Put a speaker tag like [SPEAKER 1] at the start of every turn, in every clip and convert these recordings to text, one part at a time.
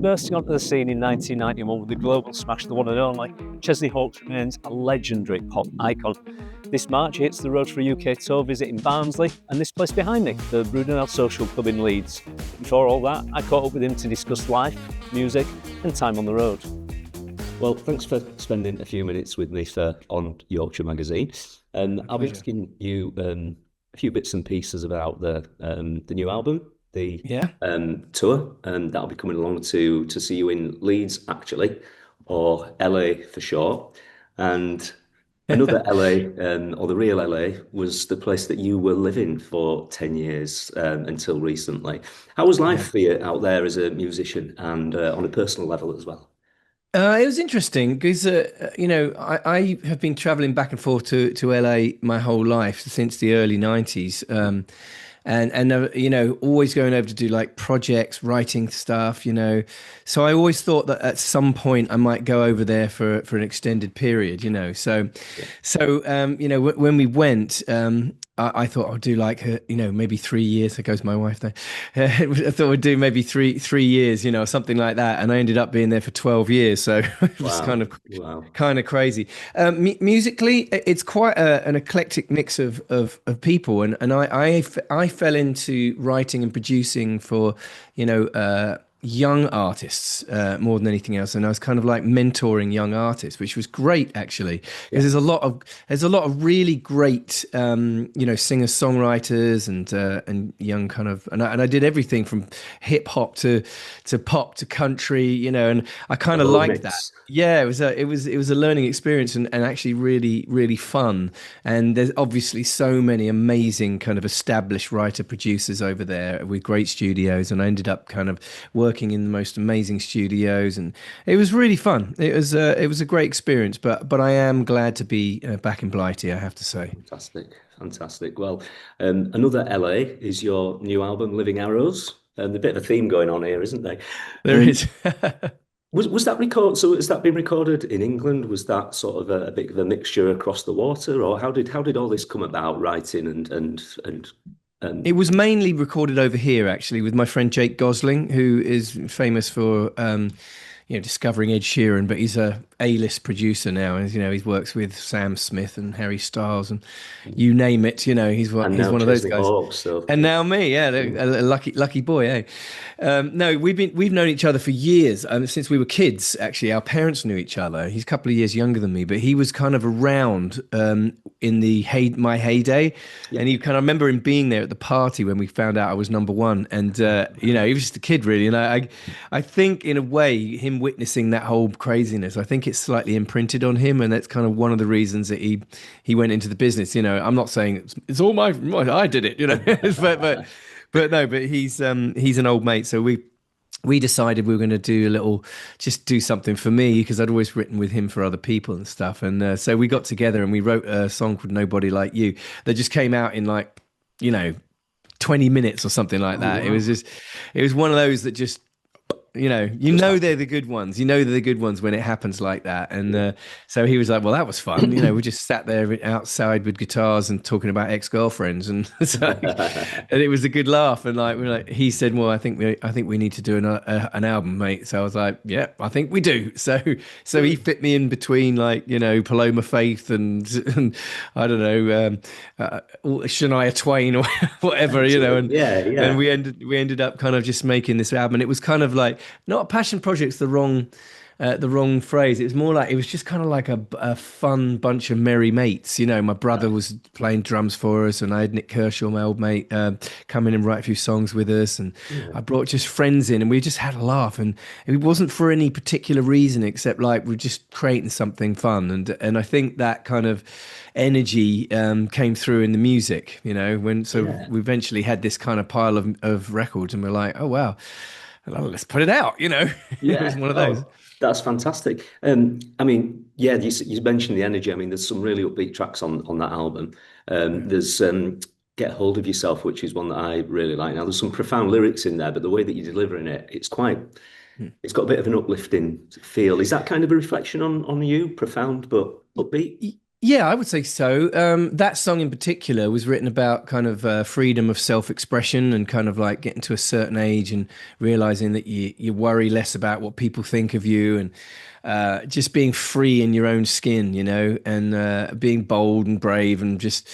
[SPEAKER 1] bursting onto the scene in 1991 with the global smash, the one and only, Chesney Hawkes remains a legendary pop icon. This March he hits the road for a UK tour visiting Barnsley and this place behind me, the Brudenell Social Club in Leeds. Before all that, I caught up with him to discuss life, music and time on the road. Well, thanks for spending a few minutes with me on Yorkshire Magazine. I'll be asking you a few bits and pieces about the new album, the tour, and that'll be coming along to see you in Leeds, actually, or LA for short. And another LA, or the real LA, was the place that you were living for 10 years until recently. How was life for you out there as a musician and on a personal level as well?
[SPEAKER 2] It was interesting because, I have been traveling back and forth to LA my whole life since the early 90s. Always going over to do like projects, writing stuff, So I always thought that at some point I might go over there for an extended period, when we went, I thought I'd do like, maybe 3 years. There goes my wife there. I thought I'd do maybe three years, something like that. And I ended up being there for 12 years. So it was kind of crazy. Musically, it's quite an eclectic mix of people. And I fell into writing and producing for, young artists more than anything else, and I was kind of like mentoring young artists, which was great actually, because there's a lot of really great singer songwriters and young kind of, and I did everything from hip hop to pop to country, and I kind of liked that. Yeah, it was a learning experience and actually really, really fun. And there's obviously so many amazing kind of established writer producers over there with great studios, and I ended up kind of working in the most amazing studios, and it was really fun. It was a great experience, but I am glad to be back in Blighty, I have to say.
[SPEAKER 1] Fantastic. Well, another LA is your new album, Living Arrows. A bit of a theme going on here, isn't there?
[SPEAKER 2] There is.
[SPEAKER 1] Was that record? So has that been recorded in England? Was that sort of a bit of a mixture across the water, or how did all this come about? Writing and
[SPEAKER 2] It was mainly recorded over here, actually, with my friend Jake Gosling, who is famous for discovering Ed Sheeran, but he's a A-list producer now, and he works with Sam Smith and Harry Styles and you name it. He's one of those guys.
[SPEAKER 1] Hawkes, so.
[SPEAKER 2] And now me, a lucky boy, eh? No, we've known each other for years, since we were kids. Actually, our parents knew each other. He's a couple of years younger than me, but he was kind of around in my heyday, and he kind of remember him being there at the party when we found out I was number one, and he was just a kid really, and I think in a way him witnessing that whole craziness, I think it's slightly imprinted on him, and that's kind of one of the reasons that he went into the business. I'm not saying it's all I did it, but he's an old mate, so we decided we were going to do something for me, because I'd always written with him for other people and stuff, and so we got together and we wrote a song called Nobody Like You that just came out in 20 minutes or something like that. Wow. It was one of those that just they're the good ones. They're the good ones when it happens like that. And so he was like, well, that was fun. We just sat there outside with guitars and talking about ex-girlfriends. And and it was a good laugh. And he said, well, I think we need to do an album, mate. So I was like, yeah, I think we do. So he fit me in between Paloma Faith and I don't know, Shania Twain or whatever, and we ended up kind of just making this album. And it was kind of like, not a passion project's the wrong phrase. It was more like, it was just kind of like a fun bunch of merry mates. My brother was playing drums for us, and I had Nik Kershaw, my old mate, come in and write a few songs with us, and I brought just friends in, and we just had a laugh, and it wasn't for any particular reason except like we're just creating something fun, and I think that kind of energy came through in the music. We eventually had this kind of pile of records, and we're like, oh wow, let's put it out. It was one of those.
[SPEAKER 1] That's fantastic. You mentioned the energy. There's some really upbeat tracks on that album. There's Get Hold of Yourself, which is one that I really like. Now, there's some profound lyrics in there, but the way that you're delivering it, it's got a bit of an uplifting feel. Is that kind of a reflection on you? Profound but upbeat?
[SPEAKER 2] Yeah, I would say so. That song in particular was written about kind of freedom of self-expression and kind of like getting to a certain age and realizing that you worry less about what people think of you and just being free in your own skin, and being bold and brave and just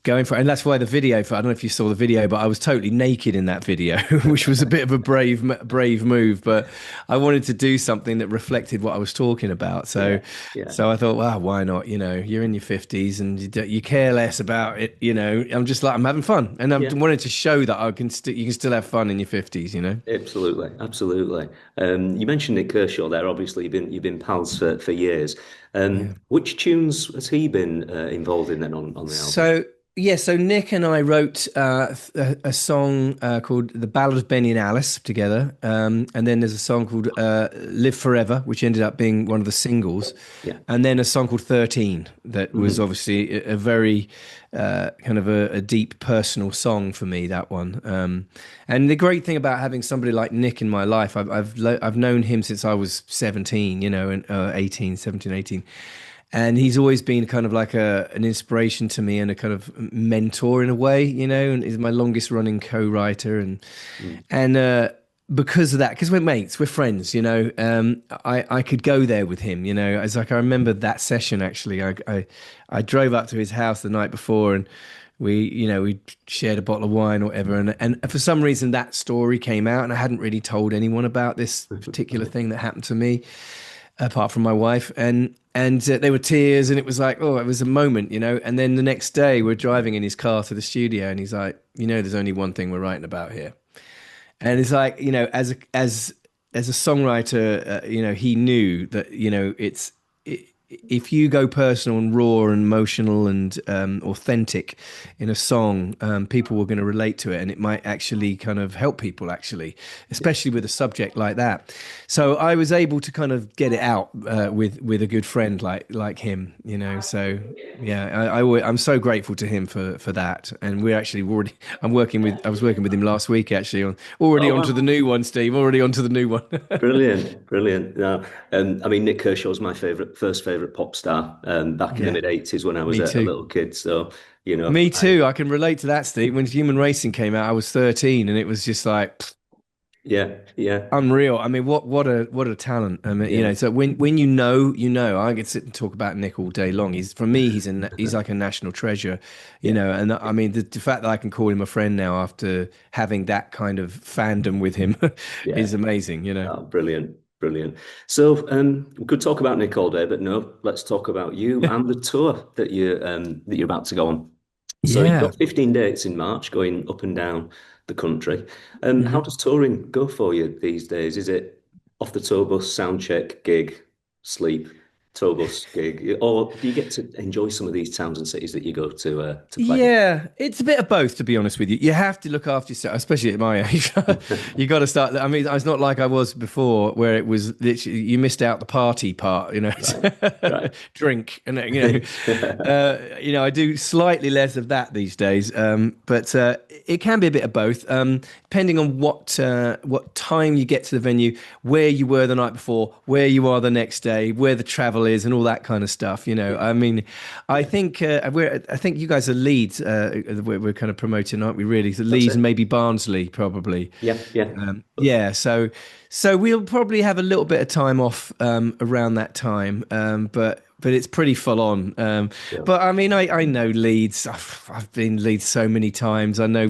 [SPEAKER 2] going for it. And that's why the video for, I don't know if you saw the video, but I was totally naked in that video, which was a bit of a brave move. But I wanted to do something that reflected what I was talking about. So,
[SPEAKER 3] Yeah, yeah,
[SPEAKER 2] so I thought, wow, why not? You're in your 50s and you care less about it. I'm just like, I'm having fun. And I
[SPEAKER 3] yeah.
[SPEAKER 2] wanted to show that you can still have fun in your 50s.
[SPEAKER 3] Absolutely, absolutely. You mentioned Nik Kershaw there. Obviously, you've been pals for years.
[SPEAKER 2] Yeah.
[SPEAKER 3] Which tunes has he been involved in then on the album?
[SPEAKER 2] So yeah, so Nick and I wrote a song called "The Ballad of Benny and Alice" together, and then there's a song called "Live Forever," which ended up being one of the singles,
[SPEAKER 3] Yeah.
[SPEAKER 2] and then a song called "13" that was
[SPEAKER 3] Hmm.
[SPEAKER 2] obviously a very kind of a deep personal song for me. That one, and the great thing about having somebody like Nick in my life, I've known him since I was 17, and 18, 17, 18. And he's always been kind of like an inspiration to me and a kind of mentor in a way, and is my longest running co-writer. And because of that, because we're mates, we're friends, I could go there with him, It's like I remember that session actually. I drove up to his house the night before and we shared a bottle of wine or whatever, and for some reason that story came out, and I hadn't really told anyone about this particular thing that happened to me apart from my wife, and there were tears, and it was like, oh, it was a moment, and then the next day we're driving in his car to the studio, and he's like, there's only one thing we're writing about here. And it's like, as a songwriter, he knew that, if you go personal and raw and emotional and authentic in a song, people were going to relate to it, and it might actually kind of help people, actually, especially with a subject like that. So I was able to kind of get it out with a good friend like him, So yeah, I'm so grateful to him for that. And we're actually already I was working with him last week actually on already
[SPEAKER 3] Oh
[SPEAKER 2] onto the
[SPEAKER 3] wow.
[SPEAKER 2] new one, Steve. Already onto the new one.
[SPEAKER 3] Brilliant, brilliant. No, I mean, Nik Kershaw was my first favorite pop star back in the
[SPEAKER 2] Yeah,
[SPEAKER 3] mid 80s when I was
[SPEAKER 2] me
[SPEAKER 3] a
[SPEAKER 2] too.
[SPEAKER 3] little kid. So, you know,
[SPEAKER 2] Me
[SPEAKER 3] I,
[SPEAKER 2] too. I can relate to that, Steve. When Human Racing came out, I was 13, and it was just like
[SPEAKER 3] yeah, yeah,
[SPEAKER 2] unreal. I mean, what a talent. I mean,
[SPEAKER 3] yeah,
[SPEAKER 2] so when you know, I could sit and talk about Nick all day long. He's for me, he's like a national treasure,
[SPEAKER 3] yeah,
[SPEAKER 2] And I mean, the fact that I can call him a friend now after having that kind of fandom with him
[SPEAKER 3] yeah.
[SPEAKER 2] is amazing.
[SPEAKER 3] Oh, brilliant, brilliant. So, we could talk about Nick all day, but no, let's talk about you and the tour that you're about to go on. So you've
[SPEAKER 2] Yeah.
[SPEAKER 3] got 15 dates in March going up and down the country. How
[SPEAKER 2] Mhm.
[SPEAKER 3] does touring go for you these days? Is it off the tour bus, sound check, gig, sleep, tour bus, gig, or do you get to enjoy some of these towns and cities that you go to play in?
[SPEAKER 2] Yeah, it's a bit of both, to be honest with you. You have to look after yourself, especially at my age. You got to start. I mean, it's not like I was before, where it was literally you missed out the party part,
[SPEAKER 3] Right, right.
[SPEAKER 2] drink, and I do slightly less of that these days. But it can be a bit of both, depending on what time you get to the venue, where you were the night before, where you are the next day, where the travel is, and all that kind of stuff. I mean, I think I think you guys are Leeds. We're kind of promoting, aren't we? Really, so
[SPEAKER 3] That's
[SPEAKER 2] Leeds and
[SPEAKER 3] it.
[SPEAKER 2] maybe Barnsley, probably.
[SPEAKER 3] Yeah, yeah.
[SPEAKER 2] Yeah, so we'll probably have a little bit of time off around that time, but it's pretty full on.
[SPEAKER 3] Yeah.
[SPEAKER 2] But I mean, I know Leeds. I've been Leeds so many times. I know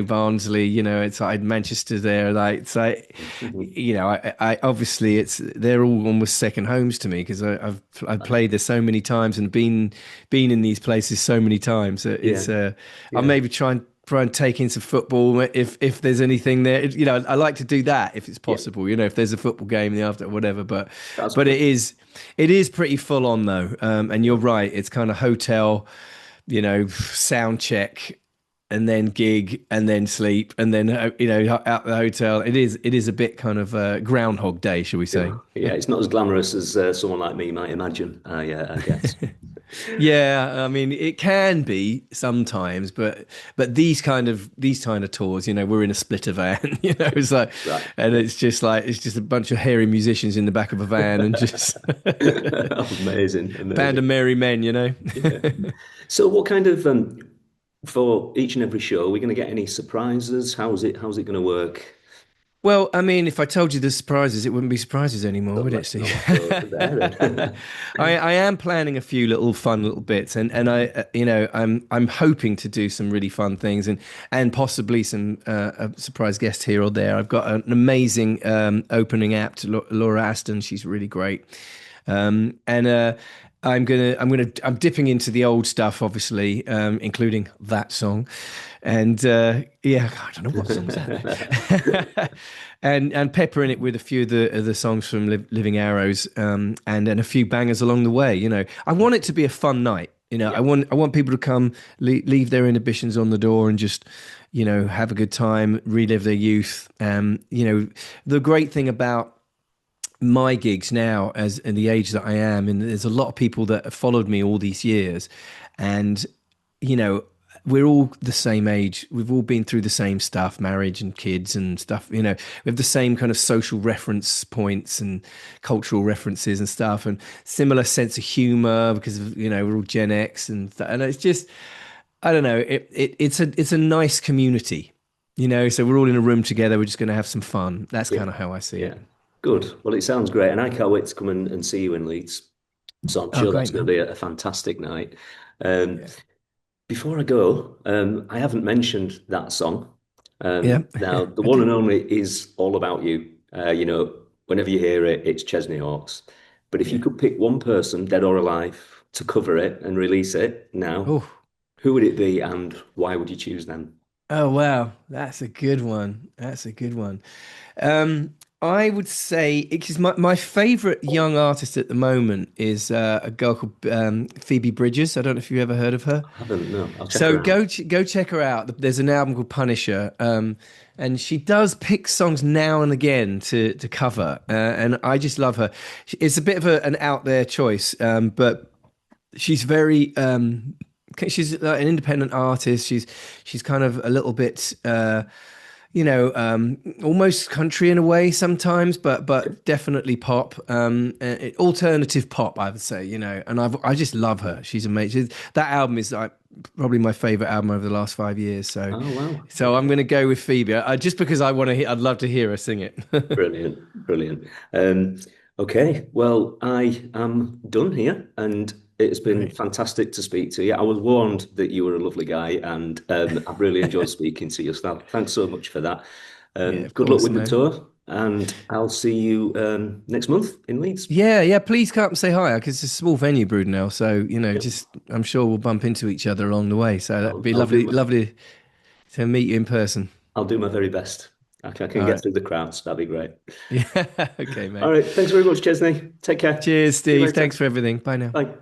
[SPEAKER 2] Barnsley. It's like Manchester there. Like it's like, I obviously they're all almost second homes to me because I've played there so many times and been in these places so many times.
[SPEAKER 3] Yeah,
[SPEAKER 2] I'll
[SPEAKER 3] yeah,
[SPEAKER 2] maybe try and take in some football if there's anything there. I like to do that if it's
[SPEAKER 3] yeah.
[SPEAKER 2] possible. If there's a football game in the after whatever. But
[SPEAKER 3] That's
[SPEAKER 2] but
[SPEAKER 3] good.
[SPEAKER 2] it is pretty full on though. And you're right. It's kind of hotel, sound check. And then gig, and then sleep, and then out the hotel. It is a bit kind of Groundhog Day, shall we say?
[SPEAKER 3] Yeah, yeah. It's not as glamorous as someone like me might imagine. I guess.
[SPEAKER 2] Yeah, I mean it can be sometimes, but these kind of tours, we're in a splitter van, it's like,
[SPEAKER 3] Right.
[SPEAKER 2] and
[SPEAKER 3] Yeah.
[SPEAKER 2] it's just a bunch of hairy musicians in the back of a van and just
[SPEAKER 3] Amazing,
[SPEAKER 2] band
[SPEAKER 3] amazing.
[SPEAKER 2] of merry men.
[SPEAKER 3] Yeah. So what kind of for each and every show, are we going to get any surprises? How's it going to work?
[SPEAKER 2] Well, I mean, if I told you the surprises, it wouldn't be surprises anymore,
[SPEAKER 3] So
[SPEAKER 2] would it,
[SPEAKER 3] let's
[SPEAKER 2] Steve?
[SPEAKER 3] not go there then.
[SPEAKER 2] I am planning a few little fun little bits, and I, I'm hoping to do some really fun things, and possibly some a surprise guest here or there. I've got an amazing opening act, Laura Aston. She's really great, and I'm dipping into the old stuff, obviously, including that song, and yeah, I don't know what song's that, and peppering it with a few of the songs from Living Arrows, and then a few bangers along the way. I want it to be a fun night.
[SPEAKER 3] Yeah.
[SPEAKER 2] I want people to come, leave their inhibitions on the door, and just have a good time, relive their youth. The great thing about my gigs now, as in the age that I am, and there's a lot of people that have followed me all these years, and you know we're all the same age. We've all been through the same stuff, marriage and kids and stuff. We have the same kind of social reference points and cultural references and stuff, and similar sense of humor because we're all Gen X and it's just, I don't know. It's a nice community. So we're all in a room together. We're just going to have some fun. That's
[SPEAKER 3] Yeah.
[SPEAKER 2] kind of how I see
[SPEAKER 3] Yeah.
[SPEAKER 2] it.
[SPEAKER 3] Good. Well, it sounds great, and I can't wait to come and see you in Leeds. So I'm
[SPEAKER 2] Oh,
[SPEAKER 3] sure that's
[SPEAKER 2] great,
[SPEAKER 3] going to
[SPEAKER 2] man.
[SPEAKER 3] be a fantastic night. Um,
[SPEAKER 2] Yeah.
[SPEAKER 3] Before I go, I haven't mentioned that song.
[SPEAKER 2] Yeah.
[SPEAKER 3] Now, the one
[SPEAKER 2] Okay.
[SPEAKER 3] and only is all about you. Whenever you hear it, it's Chesney Hawkes. But if you
[SPEAKER 2] Yeah.
[SPEAKER 3] could pick one person, dead or alive, to cover it and release it now,
[SPEAKER 2] Oh.
[SPEAKER 3] who would it be and why would you choose them?
[SPEAKER 2] Oh wow, that's a good one. That's a good one. Um, I would say because my favorite young artist at the moment is a girl called Phoebe Bridgers. I don't know if you ever heard of her.
[SPEAKER 3] I haven't, no. I'll check
[SPEAKER 2] So
[SPEAKER 3] her out.
[SPEAKER 2] go check her out. There's an album called Punisher, and she does pick songs now and again to cover, and I just love her. It's a bit of an out there choice, but she's very she's like an independent artist. She's kind of a little bit almost country in a way sometimes, but definitely pop, alternative pop, I would say. And I just love her. She's amazing. That album is like probably my favorite album over the last 5 years. So
[SPEAKER 3] Oh, wow.
[SPEAKER 2] so I'm going to go with Phoebe, just because I want to hear. I'd love to hear her sing it.
[SPEAKER 3] Brilliant, brilliant. Okay, well, I am done here, and it's been
[SPEAKER 2] Great.
[SPEAKER 3] fantastic to speak to you. I was warned that you were a lovely guy, and I've really enjoyed speaking to you. So thanks so much for that.
[SPEAKER 2] Yeah, of
[SPEAKER 3] Good luck
[SPEAKER 2] course,
[SPEAKER 3] with the
[SPEAKER 2] man.
[SPEAKER 3] tour, and I'll see you next month in Leeds.
[SPEAKER 2] Yeah. Please come up and say hi because it's a small venue, Brudenell. So
[SPEAKER 3] Yeah,
[SPEAKER 2] just I'm sure we'll bump into each other along the way. So that'd
[SPEAKER 3] I'll,
[SPEAKER 2] be
[SPEAKER 3] I'll do
[SPEAKER 2] lovely,
[SPEAKER 3] my,
[SPEAKER 2] lovely to meet you in person.
[SPEAKER 3] I'll do my very best. I can
[SPEAKER 2] All
[SPEAKER 3] get
[SPEAKER 2] right.
[SPEAKER 3] through the crowds. That'd be great.
[SPEAKER 2] Yeah. Okay,
[SPEAKER 3] All
[SPEAKER 2] mate.
[SPEAKER 3] right, thanks very much, Chesney. Take care.
[SPEAKER 2] Cheers,
[SPEAKER 3] See you
[SPEAKER 2] Steve.
[SPEAKER 3] later.
[SPEAKER 2] Thanks for everything. Bye now.
[SPEAKER 3] Bye.